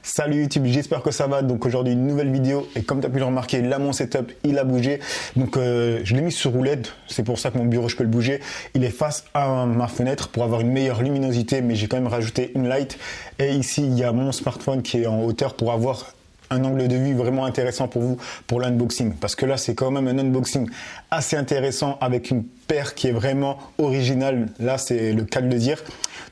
Salut YouTube, j'espère que ça va. Donc aujourd'hui une nouvelle vidéo et comme tu as pu le remarquer, là mon setup il a bougé. Donc je l'ai mis sur roulette, c'est pour ça que mon bureau je peux le bouger. Il est face à ma fenêtre pour avoir une meilleure luminosité, mais j'ai quand même rajouté une light. Et ici il y a mon smartphone qui est en hauteur pour avoir un angle de vue vraiment intéressant pour vous pour l'unboxing, parce que là c'est quand même un unboxing assez intéressant avec une paire qui est vraiment originale, là c'est le cas de le dire.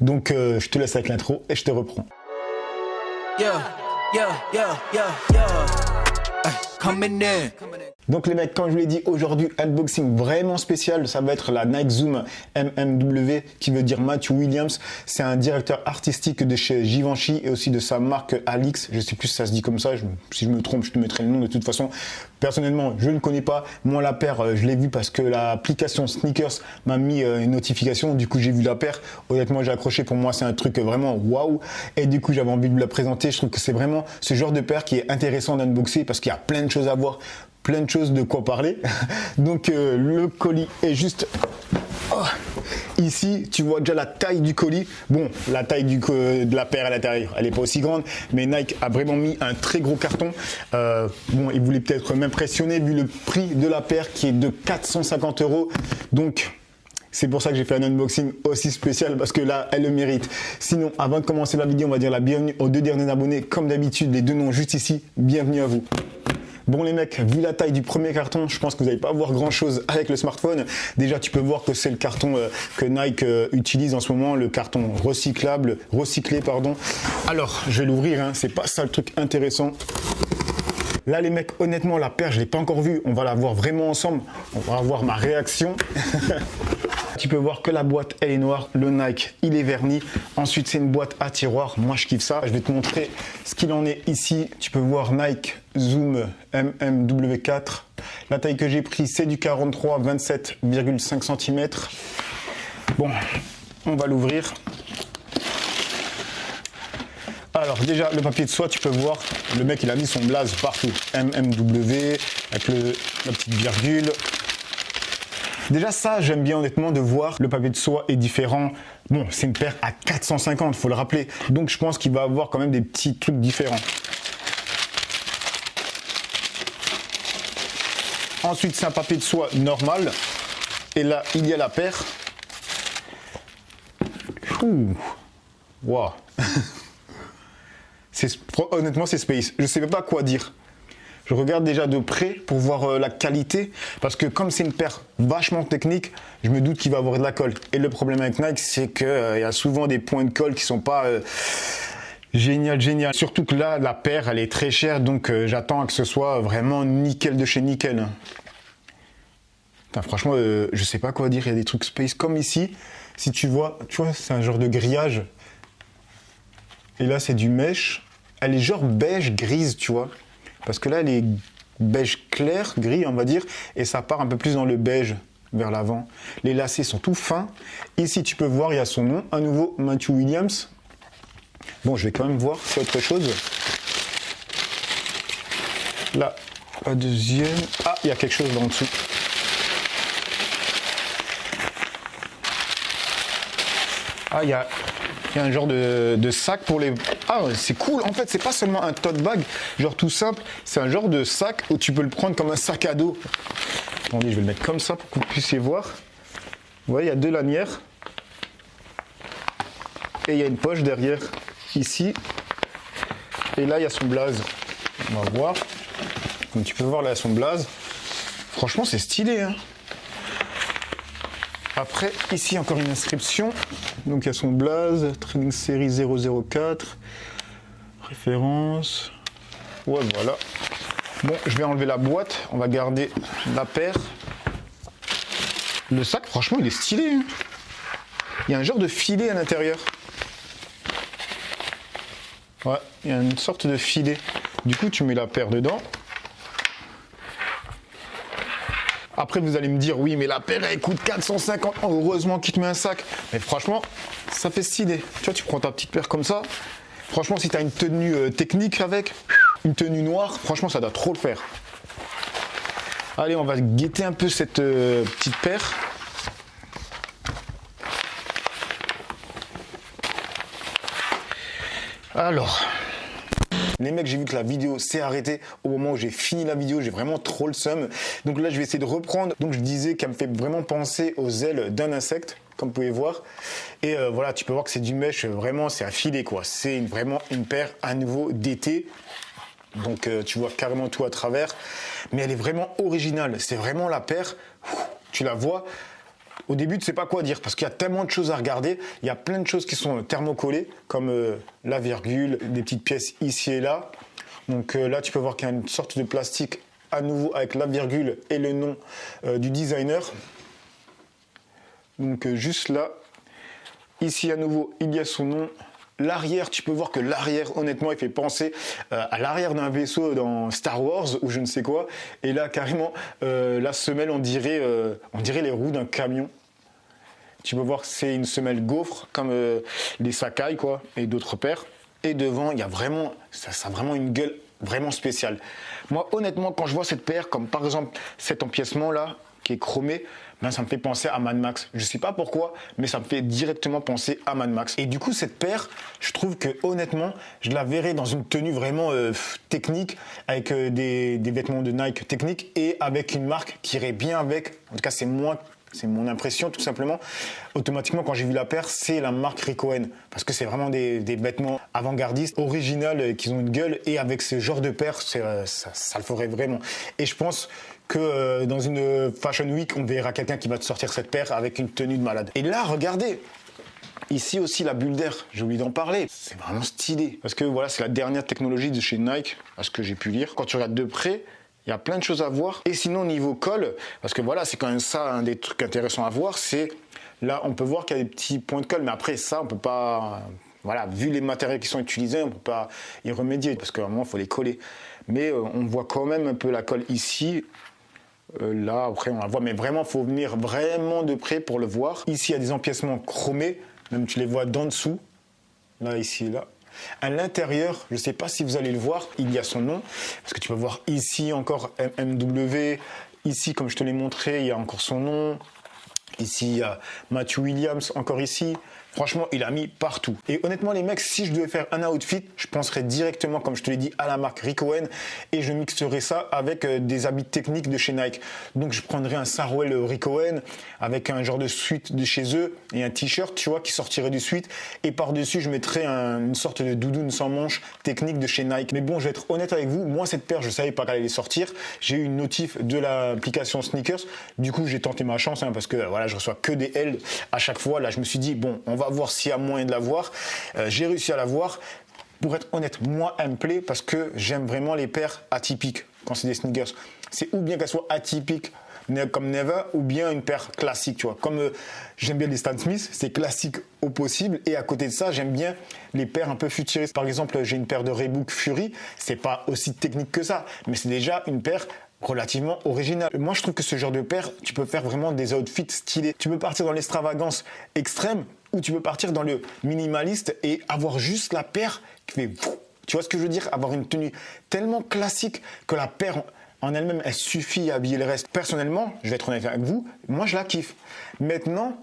Donc je te laisse avec l'intro et je te reprends. Donc les mecs, comme je vous l'ai dit, aujourd'hui unboxing vraiment spécial, ça va être la Nike Zoom MMW qui veut dire Matthew Williams. C'est un directeur artistique de chez Givenchy et aussi de sa marque Alix. Je sais plus si ça se dit comme ça, si je me trompe je te mettrai le nom de toute façon. Personnellement je ne connais pas, moi la paire je l'ai vue parce que l'application Sneakers m'a mis une notification, du coup j'ai vu la paire, honnêtement j'ai accroché, pour moi c'est un truc vraiment waouh et du coup j'avais envie de vous la présenter. Je trouve que c'est vraiment ce genre de paire qui est intéressant d'unboxer parce qu'il y a plein de choses à voir, plein de choses de quoi parler. Donc le colis est juste ici, tu vois déjà la taille du colis. Bon, la taille de la paire à l'intérieur, elle n'est pas aussi grande, mais Nike a vraiment mis un très gros carton. Bon, il voulait peut-être m'impressionner vu le prix de la paire qui est de 450 €. Donc c'est pour ça que j'ai fait un unboxing aussi spécial, parce que là, elle le mérite. Sinon, avant de commencer la vidéo, on va dire la bienvenue aux deux derniers abonnés. Comme d'habitude, les deux noms juste ici. Bienvenue à vous. Bon les mecs, vu la taille du premier carton, je pense que vous n'allez pas voir grand chose avec le smartphone. Déjà tu peux voir que c'est le carton que Nike utilise en ce moment, le carton recyclé pardon. Alors je vais l'ouvrir, hein, c'est pas ça le truc intéressant. Là les mecs, honnêtement la paire je l'ai pas encore vue, on va la voir vraiment ensemble, on va voir ma réaction. Tu peux voir que la boîte elle est noire, le Nike il est verni. Ensuite c'est une boîte à tiroir, moi je kiffe ça. Je vais te montrer ce qu'il en est ici. Tu peux voir Nike Zoom MMW4. La taille que j'ai pris c'est du 43 27,5 cm. Bon, on va l'ouvrir. Alors déjà le papier de soie, tu peux voir, le mec il a mis son blaze partout. MMW avec la petite virgule. Déjà ça, j'aime bien honnêtement de voir le papier de soie est différent. Bon, c'est une paire à 450, faut le rappeler. Donc je pense qu'il va avoir quand même des petits trucs différents. Ensuite, c'est un papier de soie normal. Et là, il y a la paire. Ouh. Waouh. Honnêtement, c'est space. Je ne sais même pas quoi dire. Je regarde déjà de près pour voir la qualité, parce que comme c'est une paire vachement technique, je me doute qu'il va avoir de la colle. Et le problème avec Nike, c'est qu'il y a souvent des points de colle qui sont pas génial. Surtout que là, la paire, elle est très chère, donc j'attends que ce soit vraiment nickel de chez nickel. Putain, franchement, je sais pas quoi dire. Il y a des trucs space comme ici. Si tu vois, c'est un genre de grillage. Et là, c'est du mesh. Elle est genre beige grise, tu vois. Parce que là, elle est beige clair, gris, on va dire, et ça part un peu plus dans le beige vers l'avant. Les lacets sont tout fins. Ici, tu peux voir, il y a son nom, à nouveau, Matthew Williams. Bon, je vais quand même voir si c'est autre chose. Là, la deuxième. Ah, il y a quelque chose là en dessous. Ah, il y a un genre de sac pour les... Ah, c'est cool. En fait, c'est pas seulement un tote bag, genre tout simple. C'est un genre de sac où tu peux le prendre comme un sac à dos. Attendez, je vais le mettre comme ça pour que vous puissiez voir. Vous voyez, il y a deux lanières. Et il y a une poche derrière, ici. Et là, il y a son blaze. On va voir. Comme tu peux voir, là, il y a son blaze. Franchement, c'est stylé, hein. Après, ici, encore une inscription. Donc, il y a son blaze, Training Série 004, référence. Ouais, voilà. Bon, je vais enlever la boîte. On va garder la paire. Le sac, franchement, il est stylé, hein. Il y a un genre de filet à l'intérieur. Ouais, il y a une sorte de filet. Du coup, tu mets la paire dedans. Après, vous allez me dire, oui, mais la paire, elle coûte 450 €. Heureusement qu'il te met un sac. Mais franchement, ça fait stylé. Tu vois, tu prends ta petite paire comme ça. Franchement, si tu as une tenue technique avec, une tenue noire, franchement, ça doit trop le faire. Allez, on va guetter un peu cette petite paire. Alors, Les mecs, j'ai vu que la vidéo s'est arrêtée au moment où j'ai fini la vidéo. J'ai vraiment trop le seum. Donc là, je vais essayer de reprendre. Donc je disais qu'elle me fait vraiment penser aux ailes d'un insecte, comme vous pouvez voir. Et voilà, tu peux voir que c'est du mesh, vraiment, c'est affilé, quoi. C'est vraiment une paire à nouveau d'été. Donc tu vois carrément tout à travers. Mais elle est vraiment originale. C'est vraiment la paire. Tu la vois. Au début, tu ne sais pas quoi dire parce qu'il y a tellement de choses à regarder. Il y a plein de choses qui sont thermocollées, comme la virgule, des petites pièces ici et là. Donc là, tu peux voir qu'il y a une sorte de plastique à nouveau avec la virgule et le nom du designer. Donc juste là, ici à nouveau, il y a son nom. L'arrière, tu peux voir que l'arrière, honnêtement, il fait penser à l'arrière d'un vaisseau dans Star Wars ou je ne sais quoi. Et là, carrément, la semelle, on dirait les roues d'un camion. Tu peux voir que c'est une semelle gaufre, comme les Sakai, quoi, et d'autres paires. Et devant, il y a vraiment, ça a vraiment une gueule vraiment spéciale. Moi, honnêtement, quand je vois cette paire, comme par exemple cet empiècement-là, qui est chromé, ben ça me fait penser à Mad Max. Je ne sais pas pourquoi, mais ça me fait directement penser à Mad Max. Et du coup, cette paire, je trouve que honnêtement, je la verrais dans une tenue vraiment technique, avec des vêtements de Nike techniques et avec une marque qui irait bien avec. En tout cas, c'est mon impression tout simplement. Automatiquement, quand j'ai vu la paire, c'est la marque Ricohen. Parce que c'est vraiment des vêtements avant-gardistes, originales, qui ont une gueule. Et avec ce genre de paire, ça le ferait vraiment. Et je pense que dans une Fashion Week, on verra quelqu'un qui va te sortir cette paire avec une tenue de malade. Et là, regardez, ici aussi la bulle d'air, j'ai oublié d'en parler. C'est vraiment stylé. Parce que voilà, c'est la dernière technologie de chez Nike, à ce que j'ai pu lire. Quand tu regardes de près, il y a plein de choses à voir. Et sinon, niveau colle, parce que voilà, c'est quand même ça, un des trucs intéressants à voir, c'est là, on peut voir qu'il y a des petits points de colle, mais après ça, on peut pas. Voilà, vu les matériaux qui sont utilisés, on ne peut pas y remédier, parce qu'à un moment, il faut les coller. Mais on voit quand même un peu la colle ici. Là, après, on la voit, mais vraiment, il faut venir vraiment de près pour le voir. Ici, il y a des empiècements chromés, même tu les vois d'en dessous, là, ici et là. À l'intérieur, je ne sais pas si vous allez le voir, il y a son nom, parce que tu peux voir ici encore MW, ici, comme je te l'ai montré, il y a encore son nom. Ici, il y a Matthew Williams, encore ici. Franchement, il a mis partout. Et honnêtement, les mecs, si je devais faire un outfit, je penserais directement, comme je te l'ai dit, à la marque Ricohen et je mixerais ça avec des habits techniques de chez Nike. Donc, je prendrais un Sarouel Ricohen avec un genre de suite de chez eux et un t-shirt, tu vois, qui sortirait du suite. Et par-dessus, je mettrais une sorte de doudoune sans manche technique de chez Nike. Mais bon, je vais être honnête avec vous, moi, cette paire, je savais pas qu'elle allait sortir. J'ai eu une notif de l'application Sneakers. Du coup, j'ai tenté ma chance parce que voilà, je reçois que des L à chaque fois. Là, je me suis dit, bon, on va voir s'il y a moyen de l'avoir. J'ai réussi à l'avoir. Pour être honnête, moi, elle me plaît parce que j'aime vraiment les paires atypiques quand c'est des sneakers. C'est ou bien qu'elles soient atypiques comme Never ou bien une paire classique, tu vois. Comme j'aime bien les Stan Smith, c'est classique au possible. Et à côté de ça, j'aime bien les paires un peu futuristes. Par exemple, j'ai une paire de Reebok Fury. C'est pas aussi technique que ça, mais c'est déjà une paire relativement original. Moi, je trouve que ce genre de paire, tu peux faire vraiment des outfits stylés. Tu peux partir dans l'extravagance extrême ou tu peux partir dans le minimaliste et avoir juste la paire qui fait... Tu vois ce que je veux dire? Avoir une tenue tellement classique que la paire en elle-même, elle suffit à habiller le reste. Personnellement, je vais être honnête avec vous, moi, je la kiffe. Maintenant,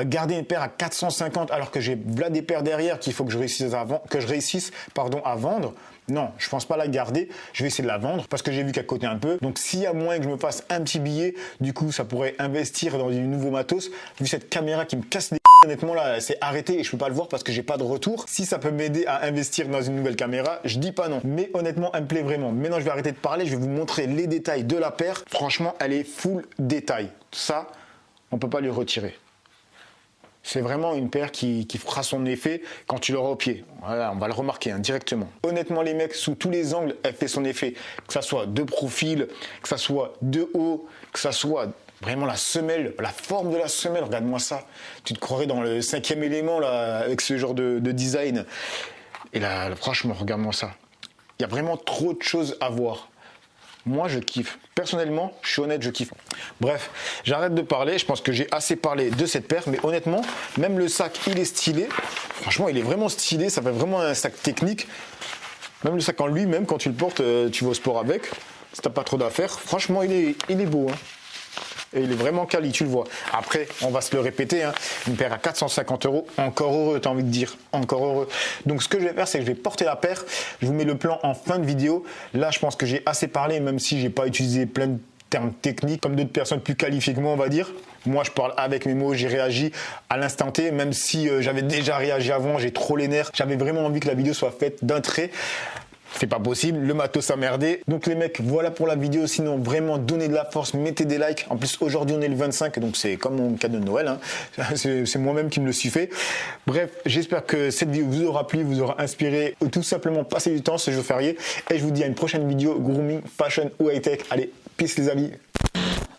garder une paire à 450 alors que j'ai là des paires derrière qu'il faut que je réussisse à vendre. Non, je pense pas la garder. Je vais essayer de la vendre parce que j'ai vu qu'elle cotait un peu. Donc, s'il y a moyen que je me fasse un petit billet, du coup, ça pourrait investir dans du nouveau matos. Vu cette caméra qui me casse les honnêtement, là, c'est arrêté et je peux pas le voir parce que j'ai pas de retour. Si ça peut m'aider à investir dans une nouvelle caméra, je dis pas non. Mais honnêtement, elle me plaît vraiment. Maintenant, je vais arrêter de parler. Je vais vous montrer les détails de la paire. Franchement, elle est full détail. Ça, on peut pas lui retirer. C'est vraiment une paire qui fera son effet quand tu l'auras au pied. Voilà, on va le remarquer directement. Honnêtement, les mecs, sous tous les angles, elle fait son effet. Que ça soit de profil, que ça soit de haut, que ça soit vraiment la semelle, la forme de la semelle. Regarde-moi ça. Tu te croirais dans le 5e élément là, avec ce genre de design. Et là, franchement, regarde-moi ça. Il y a vraiment trop de choses à voir. Moi, je kiffe. Personnellement, je suis honnête, je kiffe. Bref, j'arrête de parler. Je pense que j'ai assez parlé de cette paire. Mais honnêtement, même le sac, il est stylé. Franchement, il est vraiment stylé. Ça fait vraiment un sac technique. Même le sac en lui-même, quand tu le portes, tu vas au sport avec. Si t'as pas trop d'affaires. Franchement, il est beau. Hein. et il est vraiment quali, tu le vois. Après, on va se le répéter, hein, une paire à 450 €, encore heureux, t'as envie de dire, encore heureux. Donc ce que je vais faire, c'est que je vais porter la paire, je vous mets le plan en fin de vidéo. Là, je pense que j'ai assez parlé, même si j'ai pas utilisé plein de termes techniques, comme d'autres personnes plus qualifiées que moi, on va dire. Moi, je parle avec mes mots, j'ai réagi à l'instant T, même si j'avais déjà réagi avant, j'ai trop les nerfs. J'avais vraiment envie que la vidéo soit faite d'un trait. C'est pas possible, le matos a merdé. Donc les mecs, voilà pour la vidéo. Sinon, vraiment, donnez de la force, mettez des likes. En plus, aujourd'hui, on est le 25, donc c'est comme mon cadeau de Noël. Hein. C'est moi-même qui me le suis fait. Bref, j'espère que cette vidéo vous aura plu, vous aura inspiré, ou tout simplement passer du temps ce jour férié. Et je vous dis à une prochaine vidéo, grooming, fashion ou high-tech. Allez, peace les amis.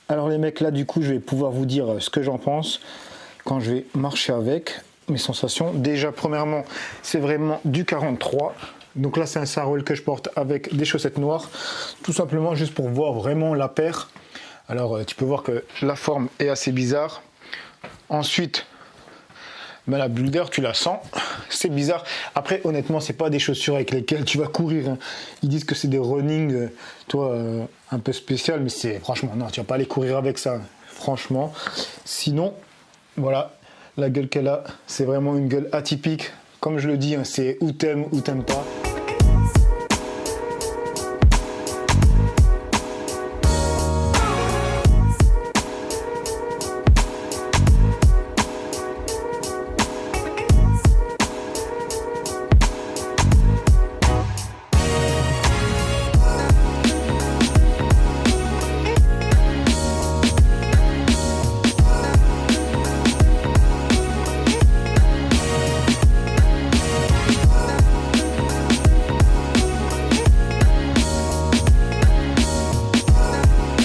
Alors les mecs, là du coup, je vais pouvoir vous dire ce que j'en pense quand je vais marcher avec, mes sensations. Déjà, premièrement, c'est vraiment du 43. Donc là, c'est un sarrel que je porte avec des chaussettes noires, tout simplement juste pour voir vraiment la paire. Alors, tu peux voir que la forme est assez bizarre. Ensuite, ben, la bulle d'air, tu la sens, c'est bizarre. Après, honnêtement, c'est pas des chaussures avec lesquelles tu vas courir. Hein. Ils disent que c'est des running, un peu spécial, mais c'est franchement, non, tu vas pas aller courir avec ça, franchement. Sinon, voilà, la gueule qu'elle a, c'est vraiment une gueule atypique. Comme je le dis, hein, c'est ou t'aimes pas.